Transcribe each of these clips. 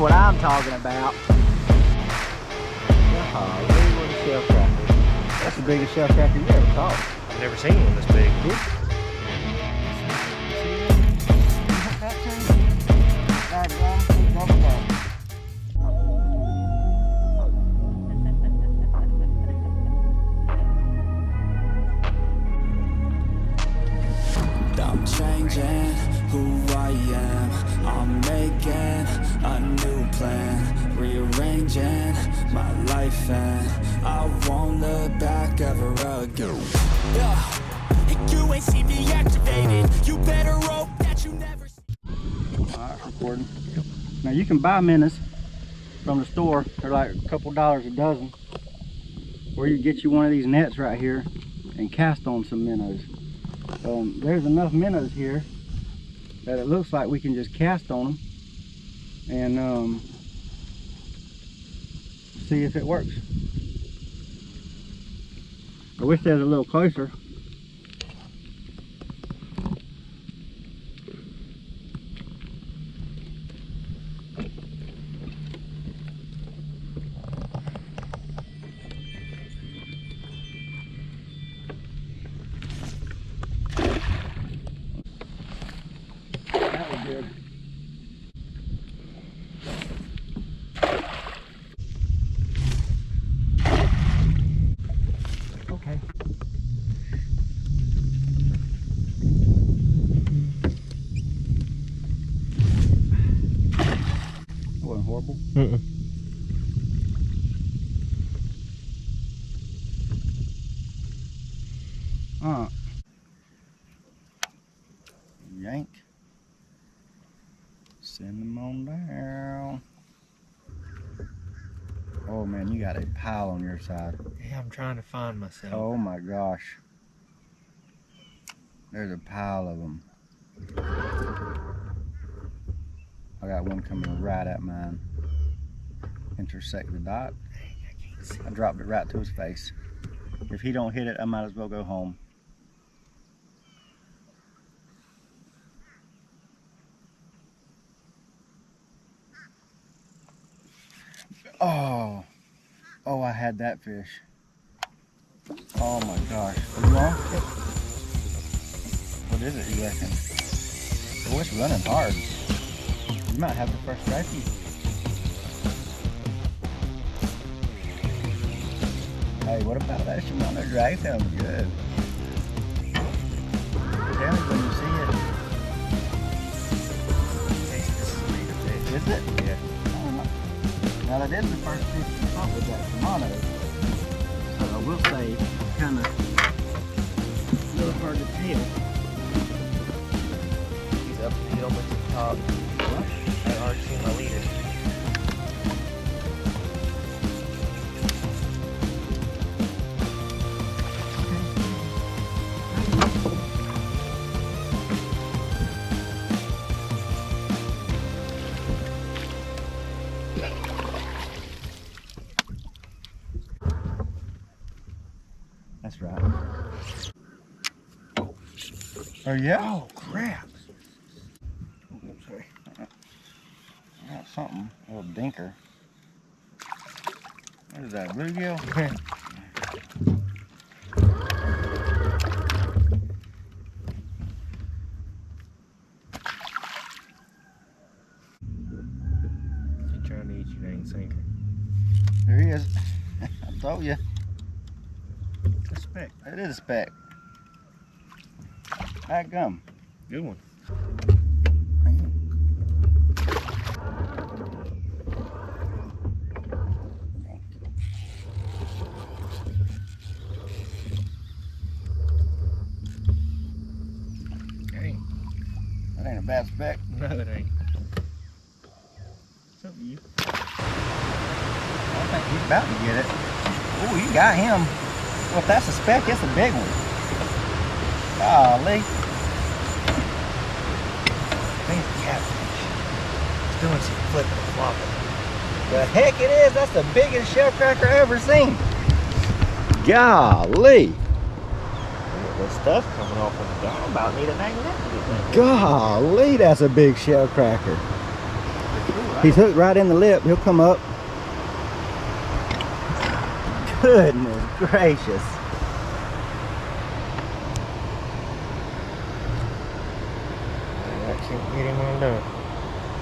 what I'm talking about. Oh, what a shellcracker. That's the biggest shellcracker you ever caught. I've never seen one this big. I'm changing who I am. I'm making a new plan, rearranging my life, and I won't look back ever again. And you ain't see me activated. You better hope that you never. Alright, recording. Now you can buy minnows from the store. They're like a couple dollars a dozen. Or you get you one of these nets right here and cast on some minnows. There's enough minnows here that it looks like we can just cast on them and see if it works. I wish they was a little closer. Good. Okay. That wasn't horrible. Yank. Send them on down. Oh man, you got a pile on your side. Yeah, I'm trying to find myself. Oh my gosh. There's a pile of them. I got one coming right at mine. Intersect the dot. I dropped it right to his face. If he don't hit it, I might as well go home. Oh, oh, I had that fish. Oh my gosh. Are you on? What is it, you reckon? Oh, it's running hard. You might have the first stripey. Hey, what about that Shimano dry film? Good. Tell me when you see it. Hey, this is a major fish. Is it? Yeah. Now that is the first fish we caught with that Shimano, so I will say kind of a little hard to tell. He's up the hill with the top. What? I already seen my leader. That's right. Oh yeah? Oh crap! Oh, sorry. I got something, a little dinker. What is that, bluegill? He's trying to eat you, dang sinker. There he is. I told you. A speck. It is a speck. That gum. Good one. Dang. That ain't a bad speck. No, it ain't. What's up, you? I think he's about to get it. Oh, you got him. Well, if that's a speck, it's a big one. Golly. Think catfish. It's doing some flipping and flopping. The heck it is. That's the biggest shellcracker I ever seen. Golly. Look at this stuff coming off of the dog. About need a dang net to get that. Golly, that's a big shellcracker. Cool, right? He's hooked right in the lip. He'll come up. Goodness gracious. I can't get him undone.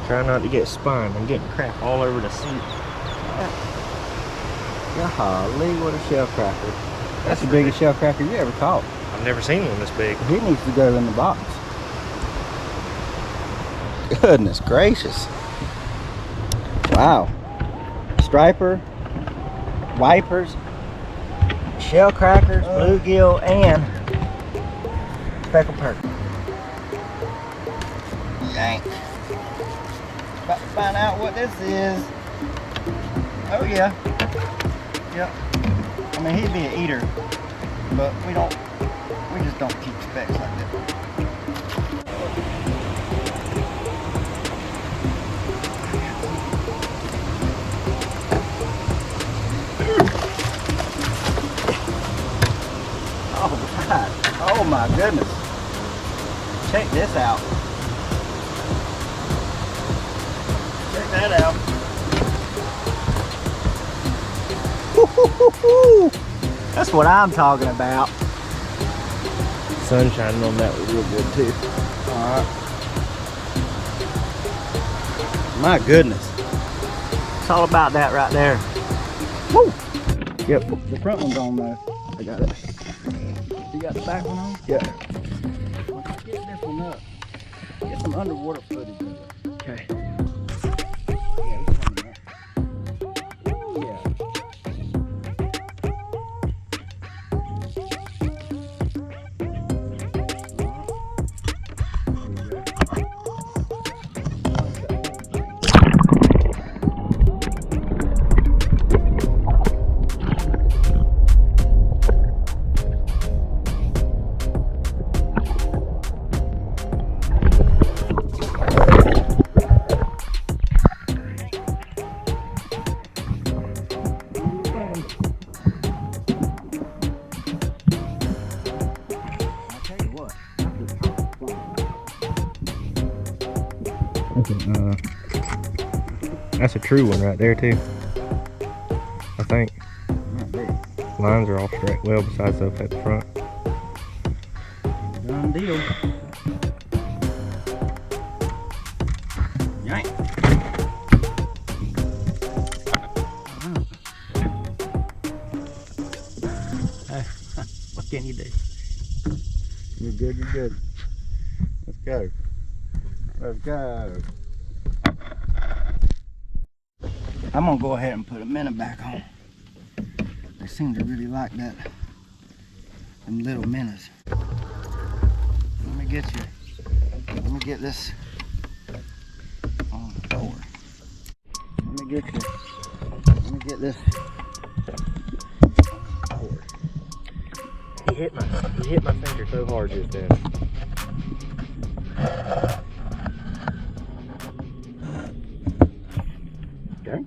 Try not to get spun. I'm getting crap all over the seat. Golly, what a shellcracker. That's the biggest shellcracker you ever caught. I've never seen one this big. He needs to go in the box. Goodness gracious. Wow. Striper, wipers, shellcrackers, bluegill, and speckled perch. Dang. About to find out what this is. Oh yeah. Yep. I mean, he'd be an eater, but we just don't keep specks like that. All right. Oh my goodness. Check this out. Check that out. That's what I'm talking about. Sun shining on that was real good too. Alright. My goodness. It's all about that right there. Woo! Yep, the front one's on though. I got it. You got the back one on? Yeah. Let's get this one up. Get some underwater footage of it. Okay. Yeah, it's coming up. Yeah. That's a true one right there too. I think. Lines are all straight. Well, besides those at the front. Done deal. Yank. Hey, what can you do? You're good, you're good. Let's go. Let's go. I'm gonna go ahead and put a minnow back on. They seem to really like that. Them little minnows. Let me get you. Let me get this on the floor. Let me get you. Let me get this on the floor. He hit my finger so hard just then. Okay.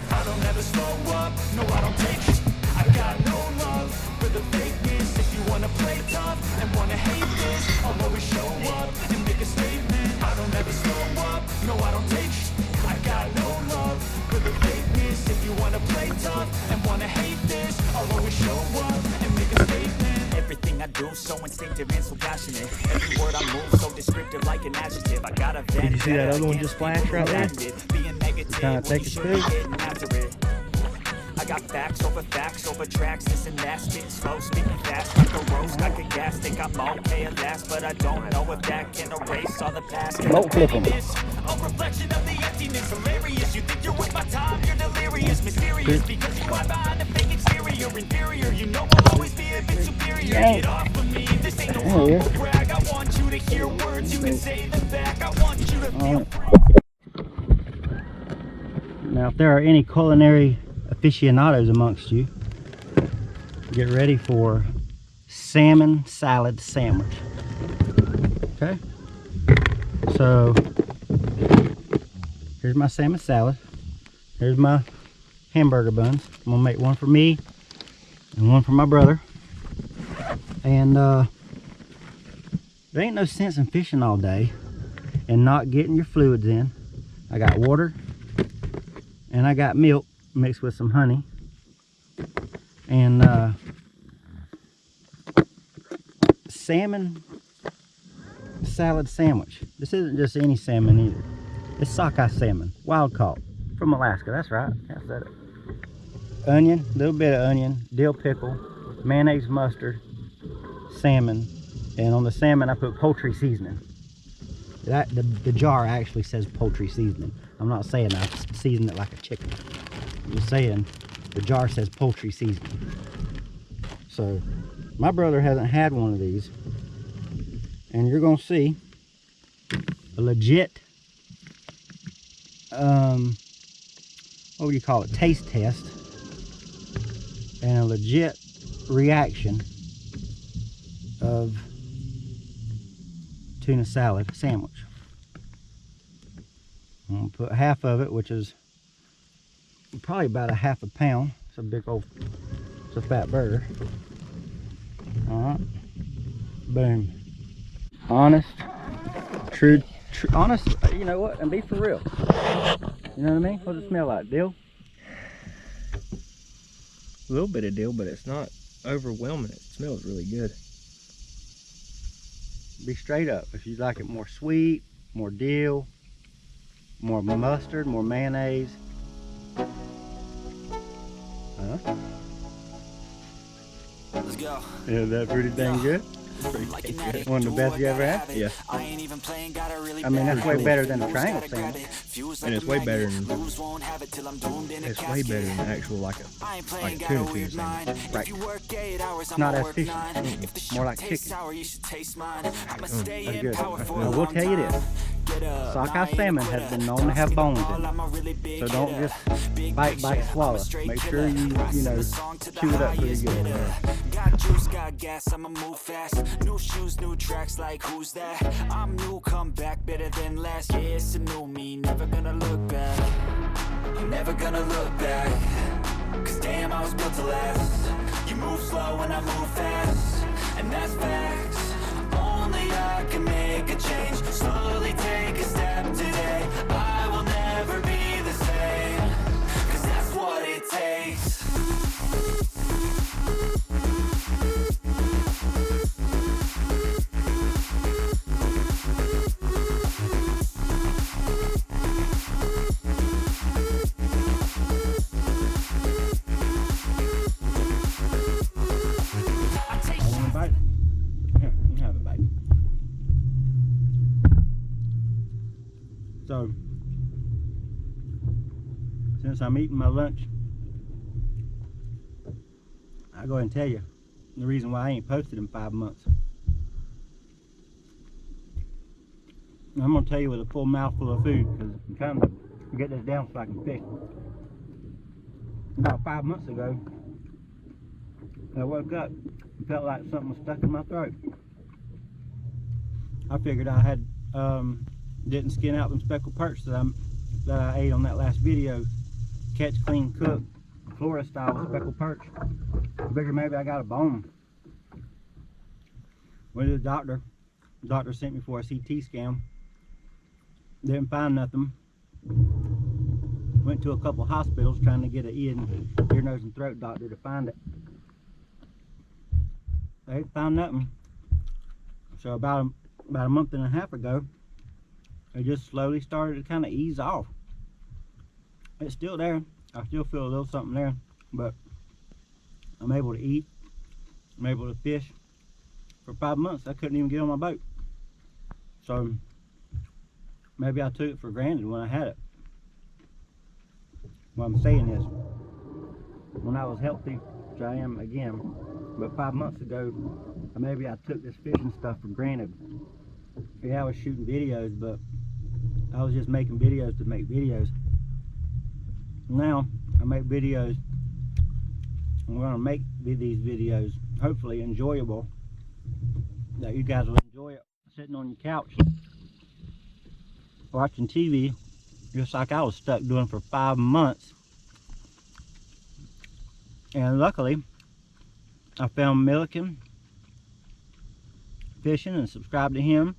I don't ever slow up, no I don't take sh**. I got no love for the fakeness. If you wanna play tough and wanna hate this, I'll always show up and make a statement. I don't ever slow up, no I don't take sh**. I got no love for the fakeness. If you wanna play tough and wanna hate this, I'll always show up and make a statement. Everything I do so instinctive and so passionate. Every word I move so descriptive like an adjective. I got a Did you see that other one just flash right there? Kinda take it too. I got facts over tracks, this and that, spitting slow, speaking fast, like a roast, like a gas, think I'm okay at last, but I don't know if that can erase all the past. Boat flipping. A reflection of the emptiness, hilarious, you think you're worth my time, you're delirious, mysterious, because you hide behind a fake exterior, inferior, you know I'll always be a bit superior, get off of me, this ain't no humble brag, I want you to hear words, you can say them back, I want you to feel free. Now, if there are any culinary aficionados amongst you, get ready for salmon salad sandwich. Okay, so here's my salmon salad. Here's my hamburger buns. I'm gonna make one for me, and one for my brother. And there ain't no sense in fishing all day and not getting your fluids in. I got water and I got milk mixed with some honey and salmon salad sandwich. This isn't just any salmon either. It's sockeye salmon, wild caught from Alaska. That's right. That's it. Onion, a little bit of onion, dill pickle, mayonnaise, mustard, salmon, and on the salmon I put poultry seasoning. The jar actually says poultry seasoning. I'm not saying I season it like a chicken. I'm just saying the jar says poultry seasoning. So my brother hasn't had one of these, and you're gonna see a legit what do you call it, taste test, and a legit reaction of tuna salad sandwich. I'm gonna put half of it, which is probably about a half a pound. It's a big old, it's a fat burger. All right, boom. Honest, true, honest. You know what? And be for real. You know what I mean? What does it smell like? Dill? A little bit of dill, but it's not overwhelming. It smells really good. Be straight up. If you like it more sweet, more dill, more mustard, more mayonnaise. Let's go. Is that pretty dang good? One of the best you ever had? Yeah. I mean, that's way better than a triangle sandwich. And it's way better than actual like a tuna sandwich. Right. Not as fishy. More like chicken. That's good. Now, we'll tell you this. Sockeye salmon has been known to have bones in it. So don't just bite, swallow. Make sure you know, chew it up pretty good. Got juice, got gas, I'ma move fast. New shoes, new tracks, like who's that? I'm new, come back better than last. Yeah, it's a new me, never gonna look back. I'm never gonna look back. Cause damn, I was built to last. You move slow and I move fast. And that's facts. Only I can make a change. Slowly take a step today. I will never be the same. Cause that's what it takes. So, since I'm eating my lunch, I'll go ahead and tell you the reason why I ain't posted in 5 months. I'm going to tell you with a full mouthful of food, because I'm trying to get this down so I can fish. About 5 months ago, I woke up and felt like something was stuck in my throat. I figured I had didn't skin out them speckled perch that I ate on that last video. Catch, clean, cook, Florida style speckled perch. I figured maybe I got a bone. Went to the doctor. The doctor sent me for a CT scan. Didn't find nothing. Went to a couple hospitals trying to get an ear, nose, and throat doctor to find it. They found nothing. So about a month and a half ago, it just slowly started to kind of ease off. It's still there. I still feel a little something there, but I'm able to eat. I'm able to fish. For 5 months, I couldn't even get on my boat. So maybe I took it for granted when I had it. What I'm saying is, when I was healthy, which I am again, but 5 months ago, maybe I took this fishing stuff for granted. Yeah, I was shooting videos, but I was just making videos to make videos. Now I make videos. I'm going to make these videos hopefully enjoyable, that you guys will enjoy it, sitting on your couch watching TV, just like I was stuck doing for 5 months. And luckily I found Milliken Fishing and subscribed to him.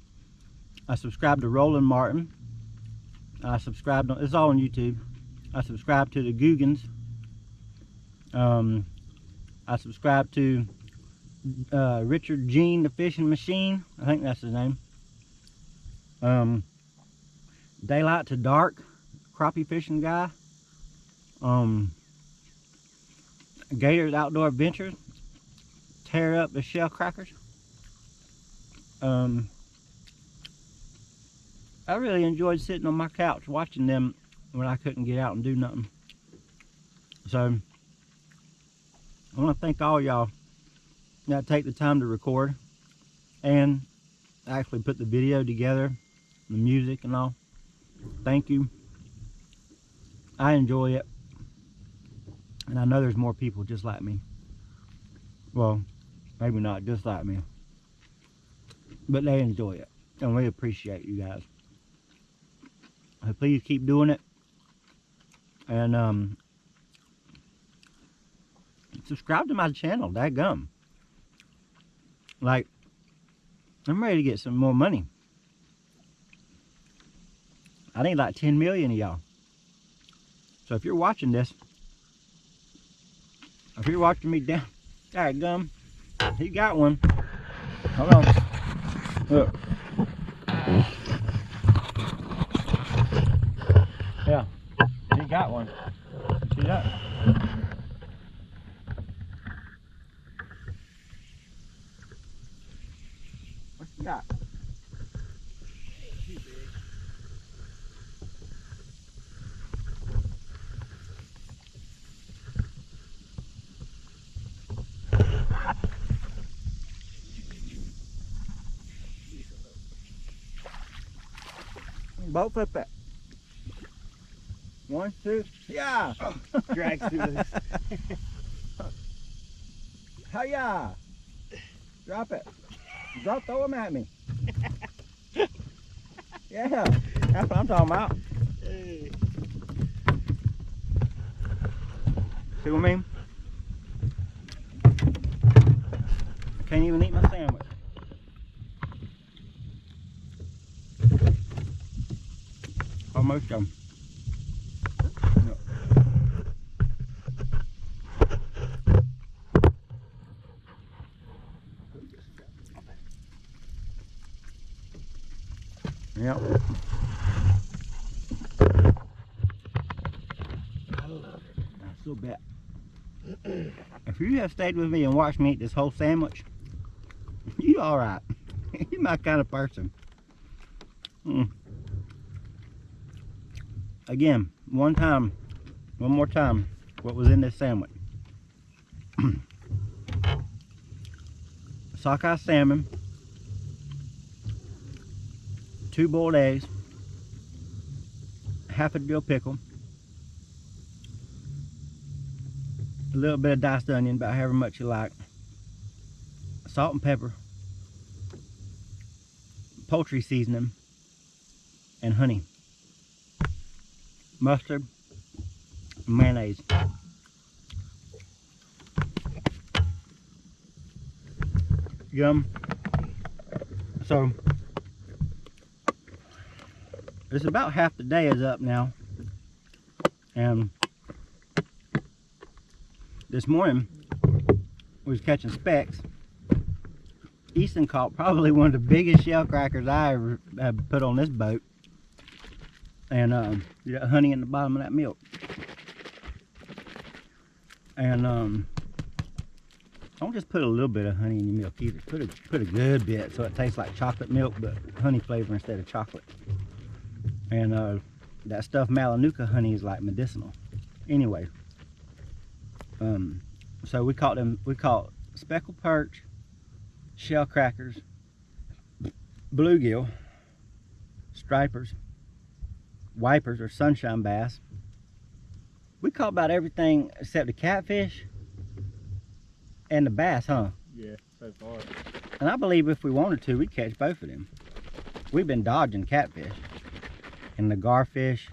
I subscribed to Roland Martin. I subscribed it's all on YouTube. I subscribed to the Googans. I subscribed to Richard Jean the Fishing Machine. I think that's his name. Daylight to Dark, crappie fishing guy. Gator's Outdoor Adventures, tear up the shellcrackers. I really enjoyed sitting on my couch watching them when I couldn't get out and do nothing. So I want to thank all y'all that take the time to record and actually put the video together, the music and all. Thank you. I enjoy it, and I know there's more people just like me. Well, maybe not just like me, but they enjoy it, and we appreciate you guys. So please keep doing it, and subscribe to my channel. Dadgum. Like, I'm ready to get some more money. I need like 10 million of y'all. So if you're watching this, if you're watching me down, dadgum, he got one. Hold on. Look. Yeah, he got one. See that? What's he got? Too big. Boat flip it. 1, 2, yeah. Drags through this. Hiya. Drop it. Throw them at me. Yeah, that's what I'm talking about. Hey. See what I mean? I can't even eat my sandwich. Almost done. Yep. That's so bad. If you have stayed with me and watched me eat this whole sandwich, you alright. You're my kind of person. Again, one more time, what was in this sandwich. Sockeye salmon, 2 boiled eggs, half a dill pickle, a little bit of diced onion, about however much you like, salt and pepper, poultry seasoning, and honey, mustard, and mayonnaise. Yum. So it's about half the day is up now, and this morning we was catching specks. Easton caught probably one of the biggest shellcrackers I ever have put on this boat, and you got honey in the bottom of that milk, and don't just put a little bit of honey in your milk either. Put a good bit so it tastes like chocolate milk, but honey flavor instead of chocolate. And that stuff Malanuka honey is like medicinal. Anyway, so we caught speckled perch, shellcrackers, bluegill, stripers, wipers or sunshine bass. We caught about everything except the catfish and the bass, huh? Yeah, so far. And I believe if we wanted to, we'd catch both of them. We've been dodging catfish and the garfish.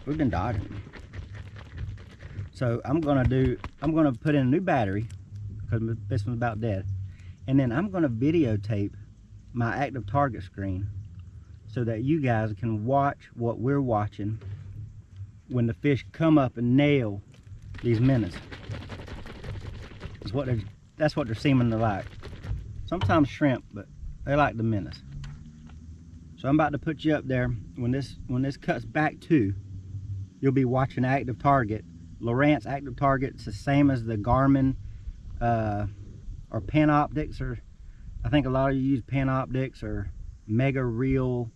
We've been dodging them. So I'm gonna put in a new battery because this one's about dead. And then I'm going to videotape my active target screen so that you guys can watch what we're watching when the fish come up and nail these minnows. That's what they're seeming to like. Sometimes shrimp, but they like the minnows. So I'm about to put you up there. When this cuts back to, you'll be watching active target. Lowrance active target. It's the same as the Garmin or Panoptics, or I think a lot of you use Panoptics or Mega Reel.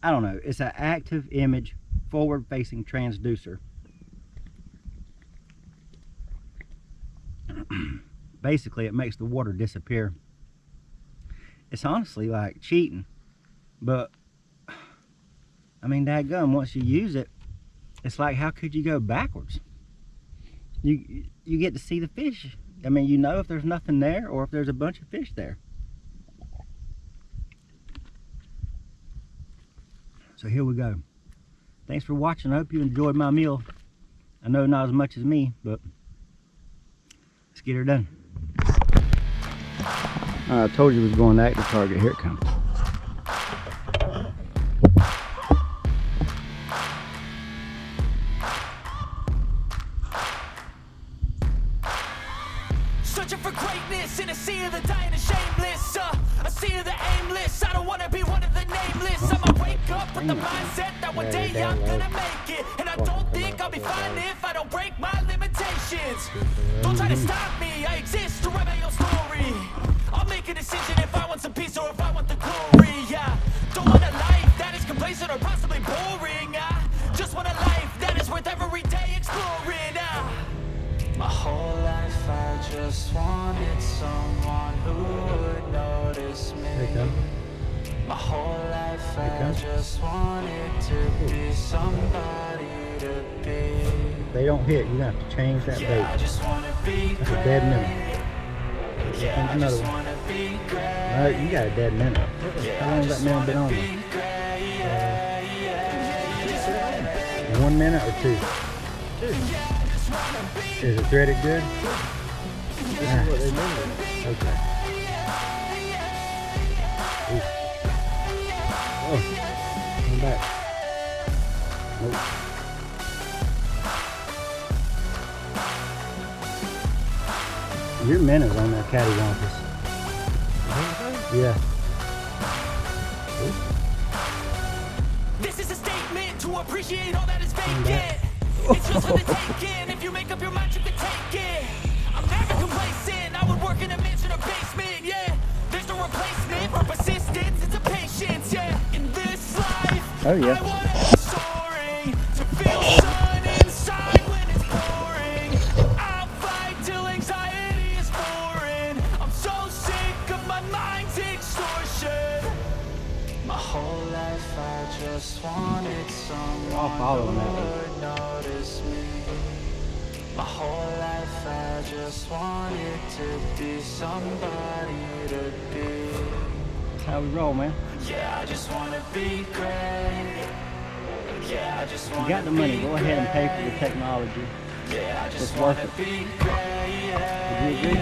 I don't know. It's an active image forward facing transducer. Basically, it makes the water disappear. It's honestly like cheating, but I mean, dadgum, once you use it, it's like, how could you go backwards? You get to see the fish. I mean, you know if there's nothing there or if there's a bunch of fish there. So here we go. Thanks for watching. I hope you enjoyed my meal. I know not as much as me, but let's get her done. I told you it was going to active target. Here it comes. Searching for greatness in a sea of the dying and shameless, a sea of the aimless. I don't want to be one of the nameless. I'ma wake up with the mindset that one day I'm gonna make it, and I don't think I'll be fine if I don't break my limitations. Don't try to stop me, I exist to write my own story. I'll make a decision if I want some peace or if I want the glory. Yeah, don't want a life that is complacent or possibly boring. I just want a life that is worth every day exploring. My whole life I just wanted someone who would notice me. My whole life I just wanted to be somebody to be. They don't hit, you're gonna have to change that bait. That's a dead minnow. Yeah, another one. No, you got a dead minnow. How long has that minnow been on there? 1 minute or 2? 2. Is it threaded good? This is what they mean. Okay. Ooh. Oh, come back. Nope. Your minnows on that cattywampus. Yeah. Ooh. This is a statement to appreciate all that is vacant. It's yours for the taking. If you make up your mind, you can take it. I'm never complacent. I would work in a mansion or basement. Yeah, there's no replacement for persistence. It's a patience. Yeah, in this life, Oh yeah. I want to be soaring, to feel sun inside when it's pouring. I'll fight till anxiety is foreign. I'm so sick of my mind's extortion. My whole life I just wanted someone who would notice me. My whole life I just wanted to be somebody to be. That's how we roll, man. Yeah, I just wanna be great. Yeah, I just wanna You got the money, go ahead and pay for the technology. Yeah, I just It's wanna worth it. be great. Would you agree?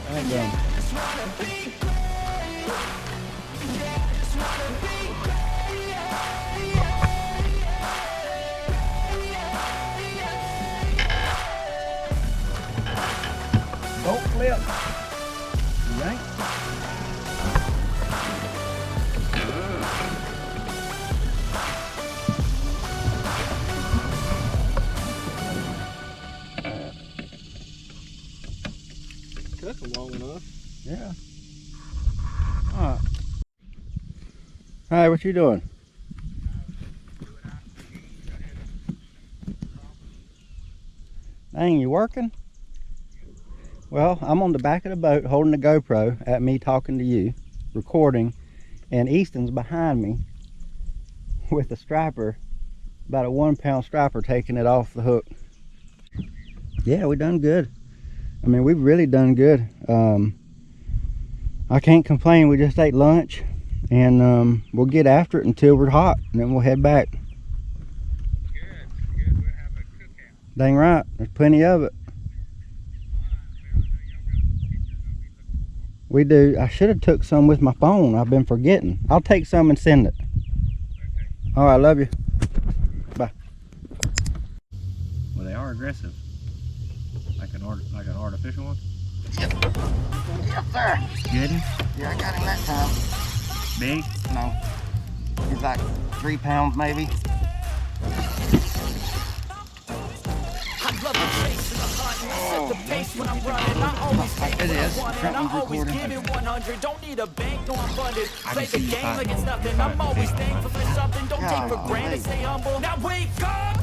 Thank you. Don't flip. Right? Took them long enough. Yeah. Alright. Alright, what you doing? Dang, you working? Well, I'm on the back of the boat holding the GoPro at me talking to you, recording, and Easton's behind me with a striper, about a 1 pound striper, taking it off the hook. Yeah, we done good. I mean, we've really done good. I can't complain. We just ate lunch, and we'll get after it until we're hot, and then we'll head back. Good. We're having a cookout. Dang right, there's plenty of it. We do. I should have took some with my phone. I've been forgetting. I'll take some and send it. All right, love you. Bye. Well, they are aggressive. Like an artificial one? Yep. Yes, sir. Good? Yeah, I got him that time. Big? No. He's like 3 pounds maybe. It is. Don't need a bank, no, I'm funded. Play the game like it's nothing. I'm always thankful for something. Don't take for granted, stay humble. Now wake up!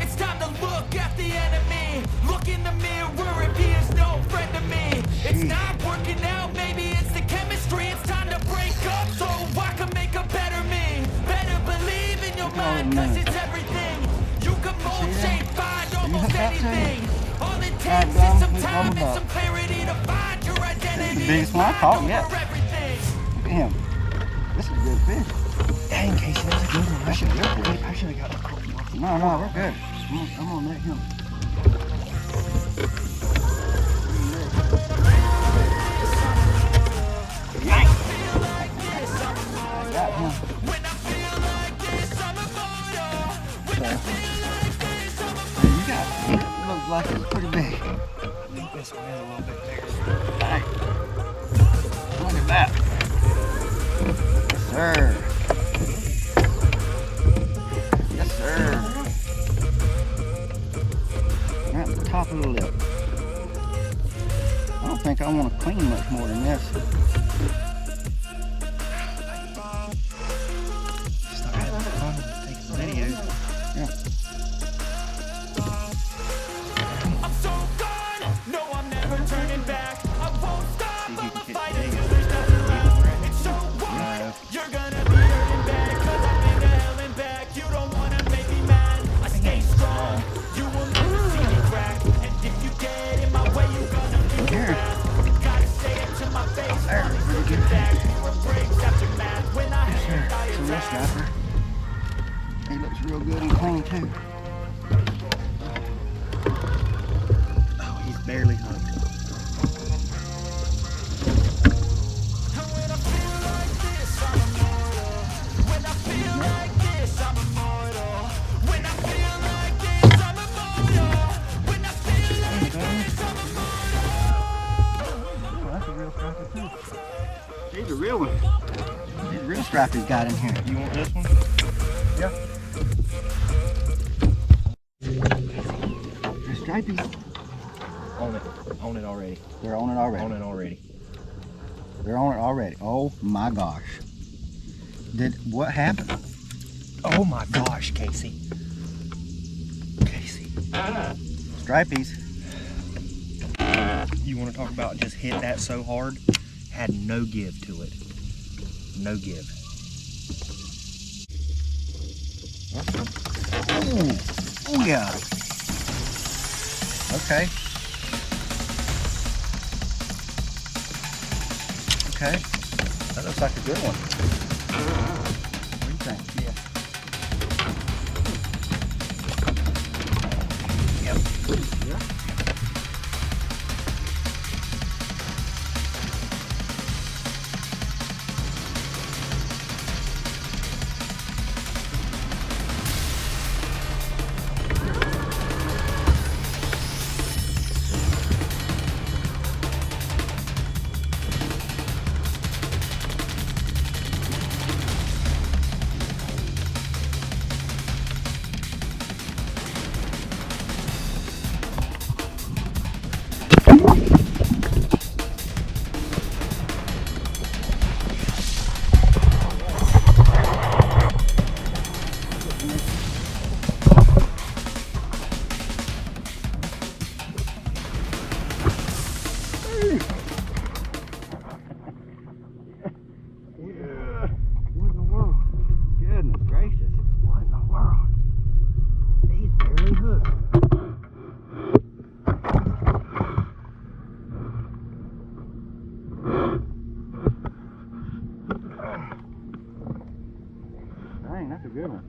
It's time to look at the enemy. Look in the mirror if he is no friend to me. It's not working out, maybe it's the chemistry. It's time to break up so I can make a better me. Better believe in your mind, cause it's everything. You can mold, shape, find almost anything. All it takes is some time and some clarity to find your identity. Biggest one I caught yet. Look at him. This is a good fish. Dang, Casey, that's a good one. I should have got the cork. No, we're good. I'm gonna let him. Nice. I got him. You got it. It looks like it's pretty big. This one is a little bit bigger. Nice. Look at that. Yes, sir. Yes, sir. Right at the top of the lip. I don't think I want to clean much more than this. Start having fun and take some videos. Yeah. I'm so gone. No, I'm never turning back. I won't stop. See if you can I'm catch fighting big. till there's nothing left. It's so what? You're gonna be hurting bad, cause I've been to hell and back. You don't wanna make me mad. I stay strong. You will never see me crack. And if you get in my way, you're gonna be Here. gotta say it to my face. Looking back, fewer breaks after math. When I had a Some dire snapper. He looks real good and clean too. Oh, he's barely hooked. When I feel like this, I'm immortal. When I feel like this, I'm immortal. When I feel like this, I'm immortal. When I feel like this, I'm immortal. Oh, that's a real strapper too. These are real ones. These real strappies got in here. You want this one? Yeah. They're stripies. On it already. They're on it already. On it already. They're on it already. Oh my gosh. What happened? Oh my gosh, Casey. Casey. Stripies. You want to talk about just hit that so hard? Had no give to it. No give. Ooh. Oh yeah. Okay. Okay. That looks like a good one. What do you think? Yeah. Yep. Yeah. What in the world? Goodness gracious. What in the world? He's barely hooked. Dang, that's a good one.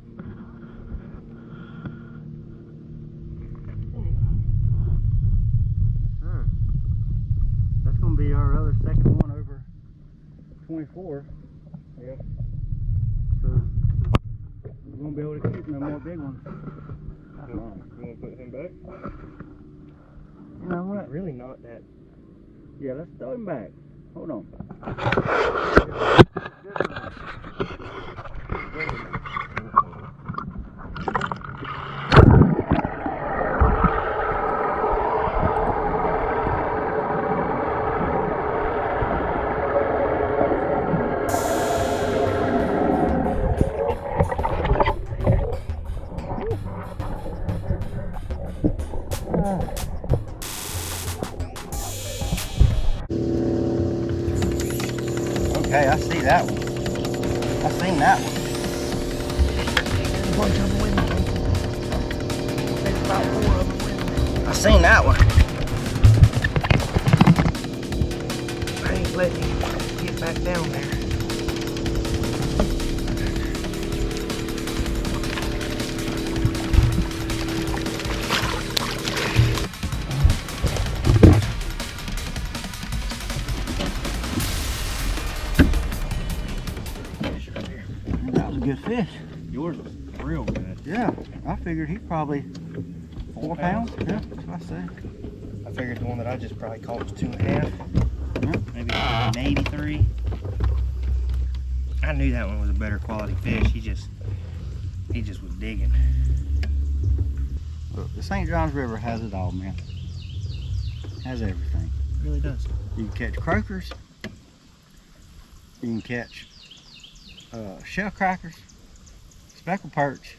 That's going to be our other second one over 24. Yeah. So we won't be able to keep no more big ones. You want to put him back? You know what? He's really not that. Yeah, let's throw him back. Hold on. Okay, I see that one. I seen that one. Bunch of them with me. There's about 4 of them with me. I seen that one. I ain't letting you get back down there. That was a good fish. Yours was real good. Yeah, I figured he probably 4 pounds. Yeah, that's what I said. I figured the one that I just probably caught was 2.5. Yeah. Maybe 3. I knew that one was a better quality fish. He just was digging. Look, the St. Johns River has it all, man. Has everything. It really does. You can catch croakers. You can catch shellcrackers, speckled perch,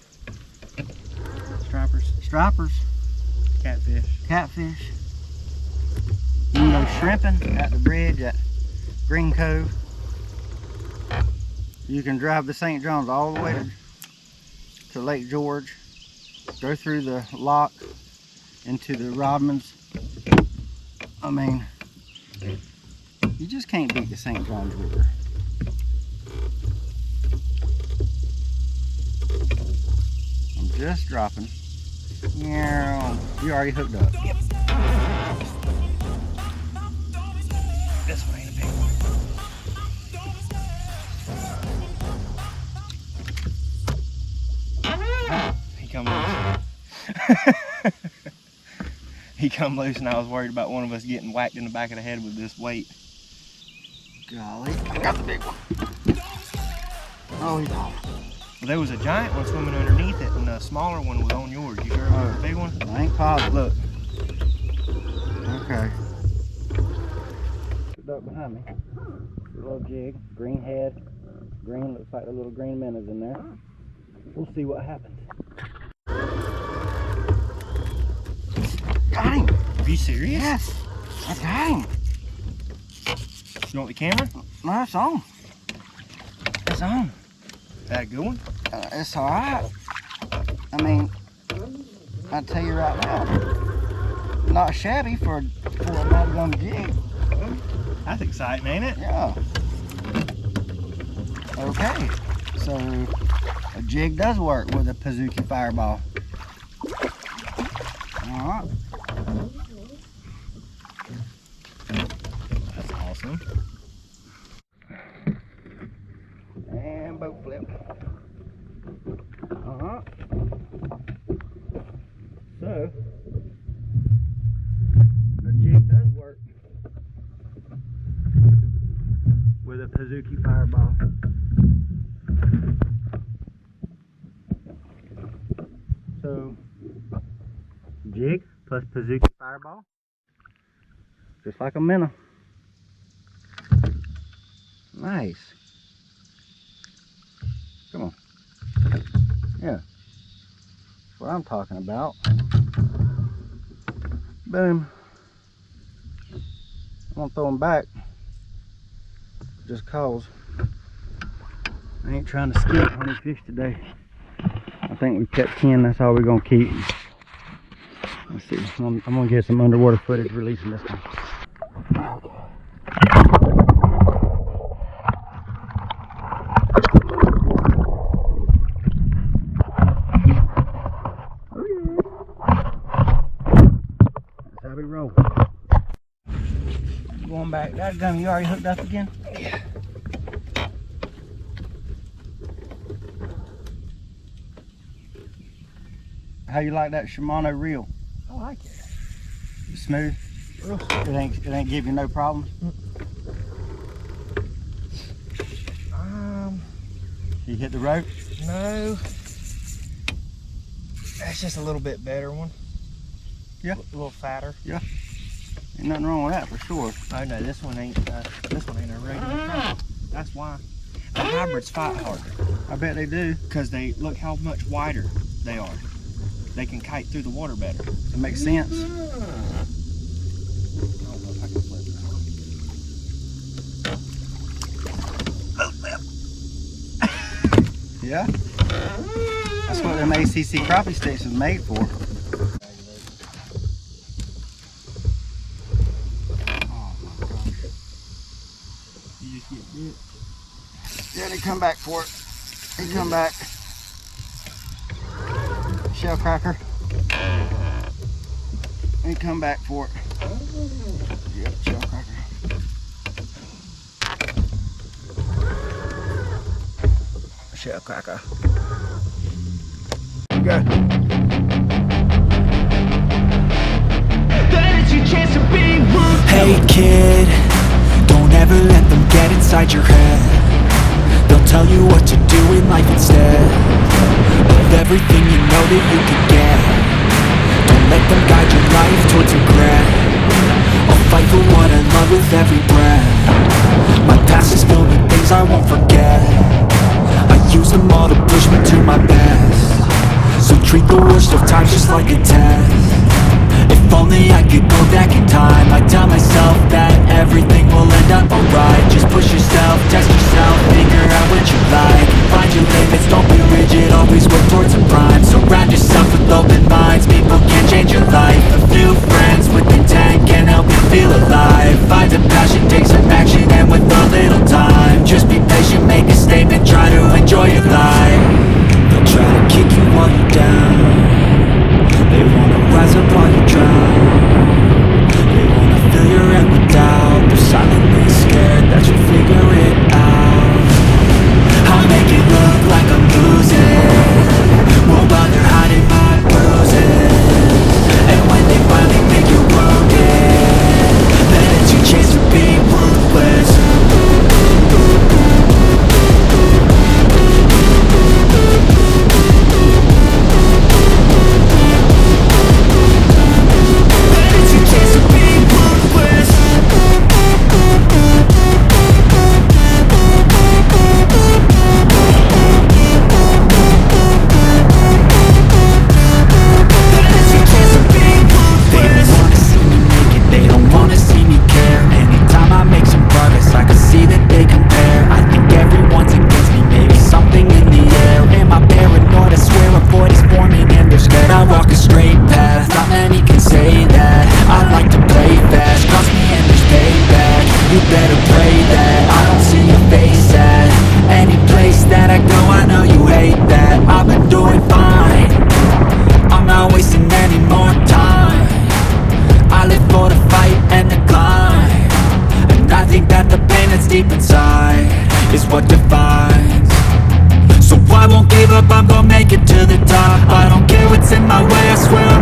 stripers, catfish. You can go shrimping at the bridge at Green Cove. You can drive the St. Johns all the way to Lake George, go through the lock into the Rodmans. I mean, you just can't beat the St. Johns River. I'm just dropping. Yeah, you already hooked up. This one ain't a big one. He come loose. He come loose and I was worried about one of us getting whacked in the back of the head with this weight. Golly, I got the big one. Oh, he's off. Well, there was a giant one swimming underneath it and the smaller one was on yours. You sure it was the big one? I ain't positive. Look. Okay. Duck behind me. A little jig, green head, green, looks like the little green minnows in there. We'll see what happens. Got him! Are you serious? Yes! I got him! You want the camera? No, it's on. It's on. Is that a good one? It's alright. I mean, I'll tell you right now, not shabby for a doggone jig. That's exciting, ain't it? Yeah. Okay, so a jig does work with a Pazuki fireball. Alright. That's awesome. And boat flip. So, a jig does work with a Pazuki fireball. So, jig plus Pazuki fireball, just like a minnow. Nice. Come on. Yeah. That's what I'm talking about. Boom. I'm gonna throw them back just cause I ain't trying to skip honey fish today. I think we kept 10, that's all we're gonna keep. Let's see, I'm gonna get some underwater footage releasing this one. That's how we roll. Going back, that gum, you already hooked up again? Yeah. How you like that Shimano reel? I like it. Smooth? It ain't give you no problems? You hit the rope? No. That's just a little bit better one. Yeah. A little fatter. Yeah. Ain't nothing wrong with that for sure. Oh no, this one ain't a regular trout. That's why. The hybrids fight harder. I bet they do. Because they look how much wider they are. They can kite through the water better. It makes sense. I don't know if I can flip it. Yeah. That's what them ACC crappie sticks is made for. Oh my gosh. You just get bit. Yeah, they come back for it. They come back. Shellcracker. They come back for it. Yep, shellcracker. Shellcracker. Go. Hey kid, don't ever let them get inside your head. They'll tell you what to do in life instead of everything you know that you can get. Don't let them guide your life towards regret. I'll fight for what I love with every breath. My past is filled with things I won't forget. I use them all to push me to my best. So treat the worst of times just like a test. If only I could go back in time, I'd tell myself that everything will end up alright. Just push yourself, test yourself, figure out what you like. Find your limits, don't be rigid, always work towards a prime. Surround yourself with open minds, people can change your life. A few friends with intent can help you feel alive. Find a passion, take some action, and with a little time, just be patient, make a statement, try to enjoy your life. They'll try to kick you while you're down. They wanna rise up while you drown. They wanna fill your head with doubt. They're silently scared that you'll figure it out. I'll make it look like I'm losing. Won't bother hiding my bruises. And when they finally make you wounded, then it's your chance to be ruthless. Deep inside is what defines. So I won't give up, I'm gonna make it to the top. I don't care what's in my way, I swear